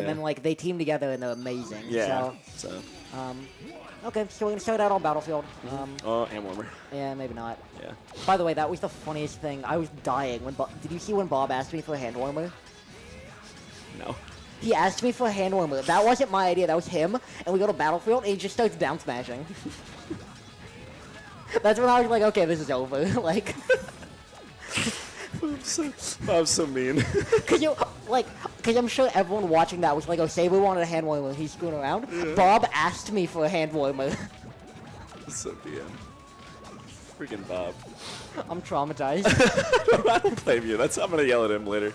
and then like they team together and they're amazing. Yeah. Okay, so we're gonna start out on Battlefield. Oh, hand warmer. Yeah, maybe not. Yeah. By the way, that was the funniest thing. I was dying when. Did you see when Bob asked me for a hand warmer? No. He asked me for a hand warmer. That wasn't my idea. That was him. And we go to Battlefield, and he just starts down smashing. That's when I was like, okay, this is over. Like. Bob's so mean. Cause I'm sure everyone watching that was like, oh, Saber wanted a hand warmer, he's screwing around. Yeah. Bob asked me for a hand warmer. So DM. Freaking Bob. I'm traumatized. I don't blame you. I'm gonna yell at him later.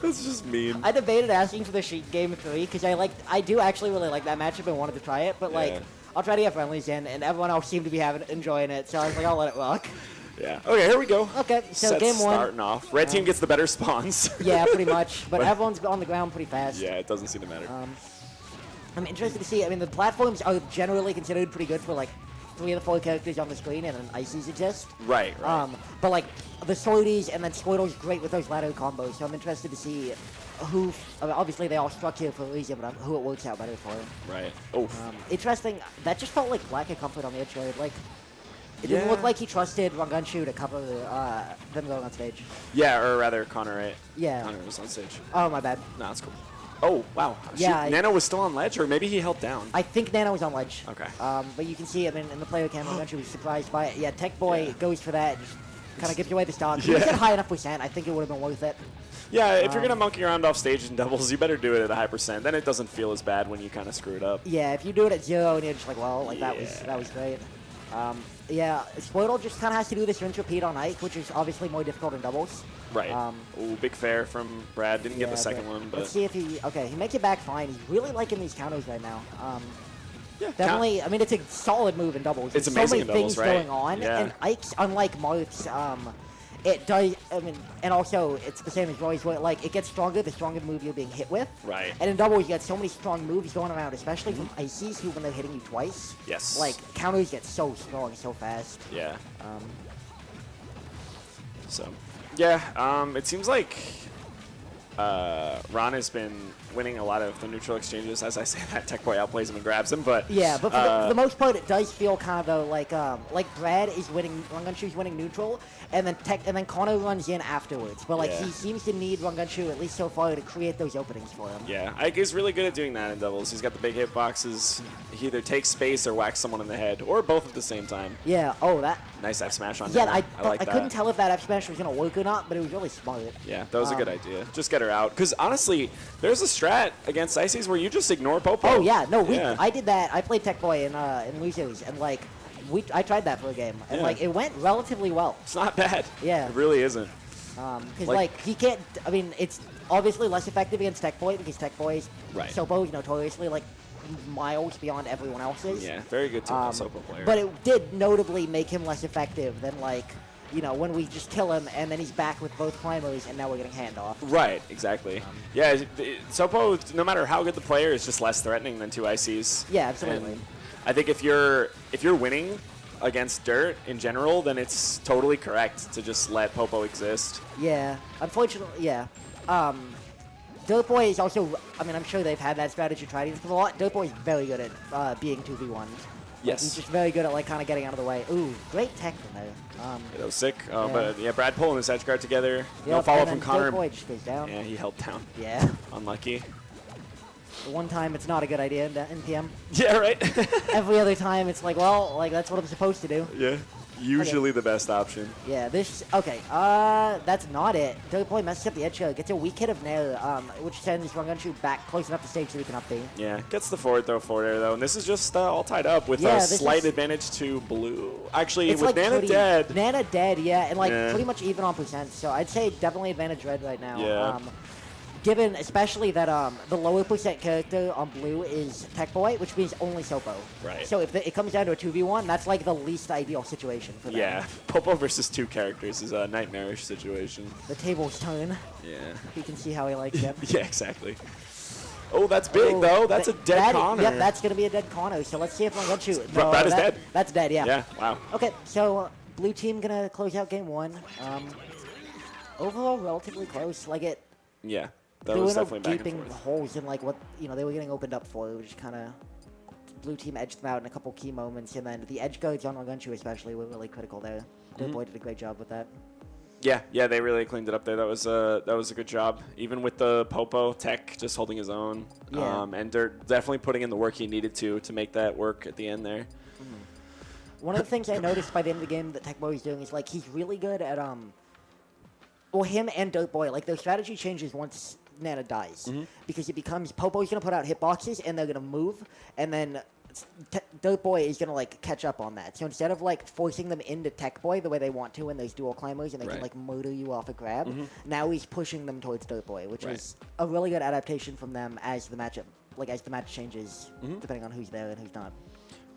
That's just mean. I debated asking for the Sheik Game 3 because I do actually really like that matchup and wanted to try it, but like, I'll try to get friendlies in, and everyone else seemed to be enjoying it, so I was like, I'll let it rock. Yeah. Okay, here we go. Okay, so Sets game one. Starting off. Red team gets the better spawns. Yeah, pretty much. But everyone's on the ground pretty fast. Yeah, it doesn't seem to matter. I'm interested to see. I mean, the platforms are generally considered pretty good for like 3 of the 4 characters on the screen, and then Ices exist. Right. But like the Swordies and then Squirtle's great with those ladder combos. So I'm interested to see who. I mean, obviously, they all structure for a reason, but who it works out better for. Right. Oh. Interesting. That just felt like lack of comfort on the edge trade. Like. It didn't look like he trusted Rongunshu to cover them going on stage. Yeah, or rather Connor, right? Yeah. Connor was on stage. Oh, my bad. No, that's cool. Oh, wow. Yeah. Nano was still on ledge, or maybe he held down. I think Nano was on ledge. Okay. But you can see, I mean, in the player cam, Rongunshu was surprised by it. Yeah, Techboy goes for that, just kind of gives away the stock. If he get high enough percent, I think it would have been worth it. Yeah, if you're going to monkey around off stage in doubles, you better do it at a high percent. Then it doesn't feel as bad when you kind of screw it up. Yeah, if you do it at 0 and you're just like, well, like that was great. Yeah, Squirtle just kind of has to do this rinse repeat on Ike, which is obviously more difficult in doubles. Right. Ooh, big fair from Brad. Didn't get the second one, but... Let's see if he... Okay, he makes it back fine. He's really liking these counters right now. Yeah, definitely, I mean, it's a solid move in doubles. It's There's amazing so many in doubles, things going on, Yeah. and Ike's, unlike Marth's, it does, I mean, and also, it's the same as Roy's, where, like, it gets stronger the stronger the move you're being hit with. Right. And in doubles, you get so many strong moves going around, especially from Ices, who, when they're hitting you twice, yes, like, counters get so strong so fast. Yeah. So, yeah, it seems like Ron has been winning a lot of the neutral exchanges. As I say that, Techboy outplays him and grabs him, but... Yeah, but for the most part, it does feel kind of, though, like Brad is winning, Rongunshu's winning neutral, and then Connor runs in afterwards. But, like, he seems to need Rongunshu, at least so far, to create those openings for him. Yeah, Ike is really good at doing that in doubles. He's got the big hitboxes. He either takes space or whacks someone in the head, or both at the same time. Yeah, oh, that... Nice F smash on Yeah, I like that. I couldn't tell if that F smash was going to work or not, but it was really smart. Yeah, that was a good idea. Just get her out. Because, honestly, there's a strat against Ices where you just ignore Popo. Oh, yeah, no, I did that. I played Techboy in losers, and, like, I tried that for a game, and, like, it went relatively well. It's not bad. Yeah. It really isn't. Because, like, he can't... I mean, it's obviously less effective against Techboy, because Techboy's Sopo is notoriously, like, miles beyond everyone else's. Yeah, very good Sopo player. But it did notably make him less effective than, like, you know, when we just kill him and then he's back with both climbers and now we're getting handoff. Right, exactly. Yeah, Sopo, no matter how good the player, is just less threatening than 2 ICs. Yeah, absolutely. And I think if you're winning against Dirt in general, then it's totally correct to just let Popo exist. Yeah, unfortunately, yeah. Dirtboy is also, I mean, I'm sure they've had that strategy tried against him a lot. Dirtboy is very good at being 2v1. Yes. He's just very good at, like, kind of getting out of the way. Ooh, great tech from there. Yeah, that was sick. But, yeah, Brad pulling his edge guard together. No follow-up from Connor. Dirtboy just goes down. Yeah, he held down. Yeah. Unlucky. One time, it's not a good idea in PM. Yeah, right? Every other time, it's like, well, like, that's what I'm supposed to do. Yeah. Usually the best option. Yeah, okay, that's not it. Dirtboy messes up the edge gets a weak hit of Nair, which sends Rongunshu back close enough to stage so he can up B. Yeah, gets the forward throw forward air though, and this is just all tied up with a slight advantage to blue. Actually, with like Nana dead. Nana dead, yeah, and like pretty much even on percent, so I'd say definitely advantage red right now. Yeah. Given especially that the lower percent character on blue is Techboy, which means only Sopo. Right. So if it comes down to a 2v1, that's like the least ideal situation for them. Yeah, Popo versus 2 characters is a nightmarish situation. The tables turn. Yeah. You can see how he likes it. Yeah, exactly. Oh, that's big though. That's a dead Connor. Yep, that's gonna be a dead Connor. So let's see if Rongunshu. No, that is dead. That's dead. Yeah. Yeah. Wow. Okay, so blue team gonna close out game 1. Overall, relatively close. Like it. Yeah. That was definitely back and gaping forth. holes in like what they were getting opened up for, which kind of blue team edged them out in a couple key moments, and then the edge guards on Rongunshu especially were really critical there. Dirtboy did a great job with that. Yeah, they really cleaned it up there. That was a good job. Even with the Popo Tech just holding his own, and Dirt definitely putting in the work he needed to make that work at the end there. One of the things I noticed by the end of the game that Techboy is doing is like he's really good at well, him and Dirtboy, like their strategy changes once Nana dies, because it becomes Popo's gonna put out hitboxes and they're gonna move, and then Dirtboy is gonna like catch up on that. So instead of like forcing them into Techboy the way they want to in those dual climbers and they can like murder you off a grab, now he's pushing them towards Dirtboy, which is a really good adaptation from them as the matchup, like as the match changes depending on who's there and who's not.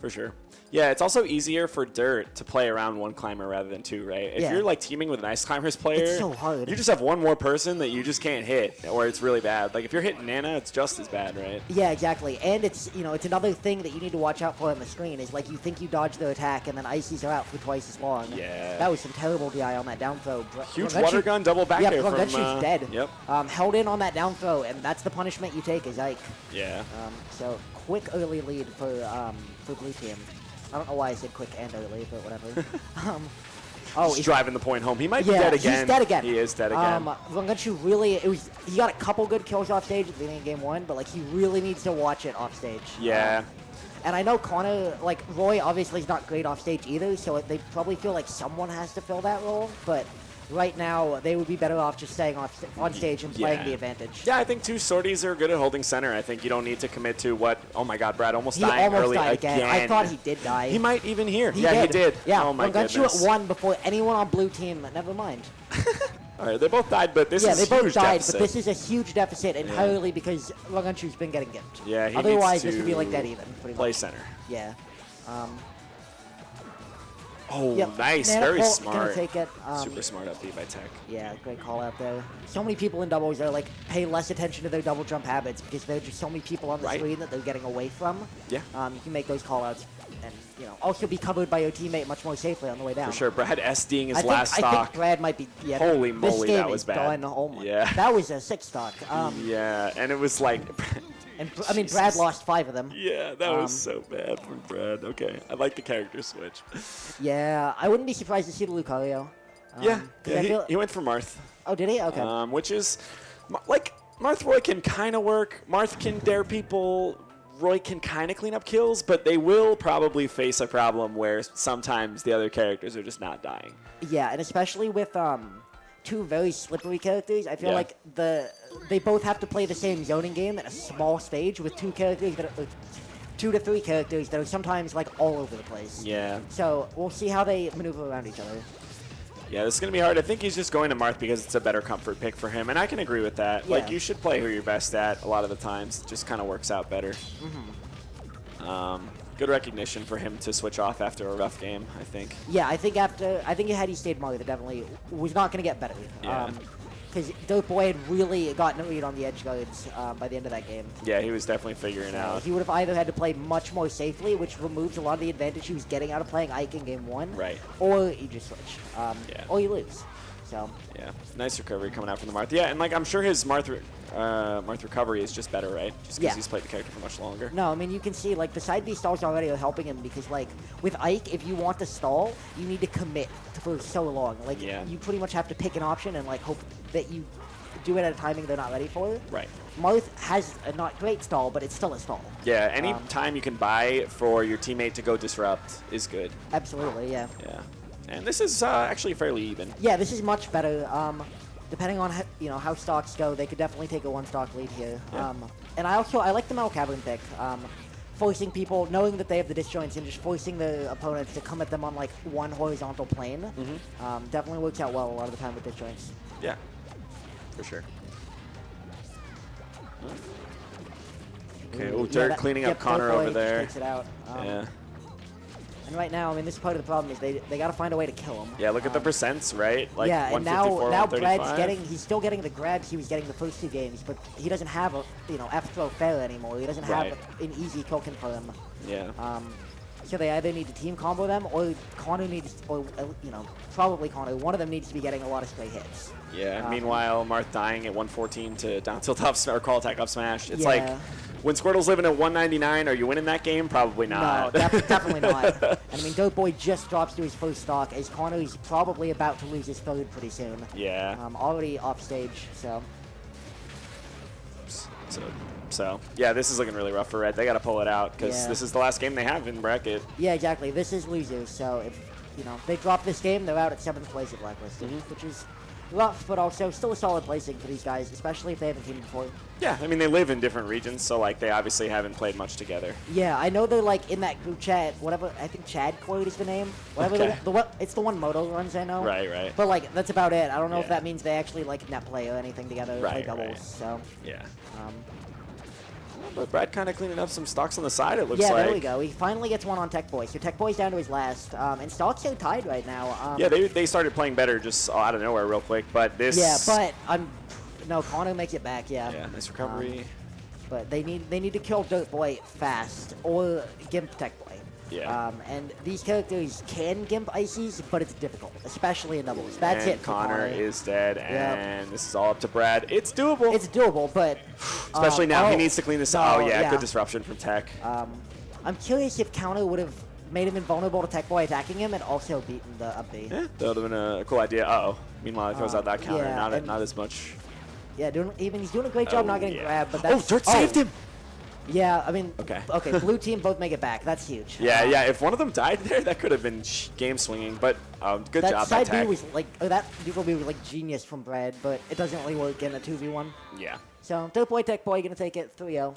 For sure. Yeah, it's also easier for Dirt to play around one climber rather than two, right? If you're like teaming with an Ice Climbers player, it's so hard. You just have one more person that you just can't hit, or it's really bad. Like if you're hitting Nana, it's just as bad, right? Yeah, exactly. And it's it's another thing that you need to watch out for on the screen is like you think you dodge their attack and then Ices are out for twice as long. Yeah. That was some terrible DI on that down throw. Huge water gun double back there from Rongunshu's dead. Yep. Held in on that down throw, and that's the punishment you take as Ike. Yeah. So quick early lead for blue team. I don't know why I said quick and early, but whatever. He's driving the point home. He might be dead again. He's dead again. He is dead again. Rongunshu really, he got a couple good kills off stage at the beginning of game one, but like he really needs to watch it off stage. Yeah. And I know Connor, like Roy obviously is not great off stage either, so they probably feel like someone has to fill that role, but right now they would be better off just staying on stage and playing the advantage. Yeah, I think two sorties are good at holding center. I think you don't need to commit to what. Oh my God, Brad almost He dying almost early died again. I thought he did die. He might even here. He did. did. Yeah, oh my Rongunshu goodness. at 1 before anyone on blue team. Never mind. All right, they both died, but this is they both huge died, deficit. but this is a huge deficit entirely because Rongunshu's been getting gimped. Yeah, he otherwise needs this would be to like dead even. Pretty play much. center. Yeah. Nice, Nana very Bolt smart. Gonna take it. Super smart up B by Tech. Yeah, great call out there. So many people in doubles are like pay less attention to their double jump habits because there are just so many people on the screen that they're getting away from. Yeah. You can make those call outs and also be covered by your teammate much more safely on the way down. For sure. Brad SDing his last I stock. think Brad might be. Yeah, Holy this moly, game that was is bad. Done. Oh my. Yeah. That was a 6 stock. Yeah, and it was like. And I mean, Brad lost 5 of them. Yeah, that was so bad from Brad. Okay, I like the character switch. Yeah, I wouldn't be surprised to see the Lucario. He went for Marth. Oh, did he? Okay. Which is, like, Marth Roy can kind of work. Marth can dare people. Roy can kind of clean up kills, but they will probably face a problem where sometimes the other characters are just not dying. Yeah, and especially with 2 very slippery characters, I feel like they both have to play the same zoning game at a small stage with 2 characters that are 2 to 3 characters that are sometimes like all over the place. Yeah. So we'll see how they maneuver around each other. Yeah, this is going to be hard. I think he's just going to Marth because it's a better comfort pick for him, and I can agree with that. Yeah. Like, you should play who you're best at a lot of the times. It just kind of works out better. Good recognition for him to switch off after a rough game, I think. Yeah, I think had he stayed Mario, that definitely was not going to get better. Yeah. Because Dirtboy had really gotten a read on the edge guards by the end of that game. Yeah, he was definitely figuring out. He would have either had to play much more safely, which removes a lot of the advantage he was getting out of playing Ike in game 1. Right. Or you just switch. Or you lose. So. Yeah, nice recovery coming out from the Marth. Yeah, and like I'm sure his Marth recovery is just better, right? Just because he's played the character for much longer. No, I mean, you can see, like, the side B stalls already are helping him because, like, with Ike, if you want to stall, you need to commit for so long. Like, you pretty much have to pick an option and, like, hope that you do it at a timing they're not ready for. Right. Marth has a not great stall, but it's still a stall. Yeah, any time you can buy for your teammate to go disrupt is good. Absolutely, yeah. Yeah. And this is actually fairly even. Yeah, this is much better. Depending on how stocks go, they could definitely take a 1 stock lead here. Yeah. And I like the Metal Cavern pick. Forcing people, knowing that they have the disjoints, and just forcing the opponents to come at them on like 1 horizontal plane. Definitely works out well a lot of the time with disjoints. Yeah, for sure. Okay, Dirt cleaning up Connor over there. Takes it out. Yeah. And right now, I mean, this is part of the problem is they got to find a way to kill him. Yeah, look at the percents, right? Like yeah, and now Brad's 135. he's still getting the grabs he was getting the first 2 games, but he doesn't have a F throw fair anymore. He doesn't have an easy kill confirm. Yeah. So they either need to team combo them, or Konu needs, or probably Konu. One of them needs to be getting a lot of straight hits. Yeah. Meanwhile, Marth dying at 114 to down tilt up or call attack up smash. It's Yeah. like when Squirtle's living at 199, are you winning that game? Probably not. No, definitely not. And I mean, Dirtboy just drops to his first stock, as Konu's probably about to lose his third pretty soon. Yeah. Already off stage, so. So, yeah, this is looking really rough for Red. They got to pull it out because this is the last game they have in bracket. Yeah, exactly. This is losers, so if they drop this game, they're out at 7th place at Blacklisted, which is rough, but also still a solid placing for these guys, especially if they haven't teamed before. Yeah, I mean, they live in different regions, so, like, they obviously haven't played much together. Yeah, I know they're, like, in that group chat, whatever, I think Chad Quote is the name. Whatever, Okay. it's the one Moto runs, I know. Right. But, like, that's about it. I don't know if Yeah. that means they actually, like, net play or anything together, play Right, doubles, right. so. Yeah. But Brad kind of cleaning up some stocks on the side, it looks like. Yeah, there we go. He finally gets one on Techboy. So Techboy's down to his last, and stocks are tied right now. Yeah, they started playing better just out of nowhere real quick, but this... Yeah, but no, Konu makes it back, yeah. Yeah, nice recovery. But they need to kill Dirtboy fast or Gimp Techboy. Yeah. And these characters can Gimp Ices, but it's difficult, especially in doubles. That's and it for Connor Konu. is dead, and this is all up to Brad. It's doable. It's doable, but... Especially now, he needs to clean this up. Oh, yeah, good disruption from Tech. I'm curious if Counter would have made him invulnerable to Techboy attacking him and also beaten the up B. Yeah, that would have been a cool idea. Uh-oh. Meanwhile, he throws out that counter. Yeah, not as much. Yeah, he's doing a great job not getting grabbed, but that's... Dirt saved him! Yeah, I mean... Okay. Okay, blue team both make it back. That's huge. Yeah, if one of them died there, that could have been game swinging, but good job by That side Tech. B was like... that neutral B was like genius from Brad, but it doesn't really work in a 2v1. Yeah. So, Dirtboy, Techboy gonna take it 3-0. Yeah.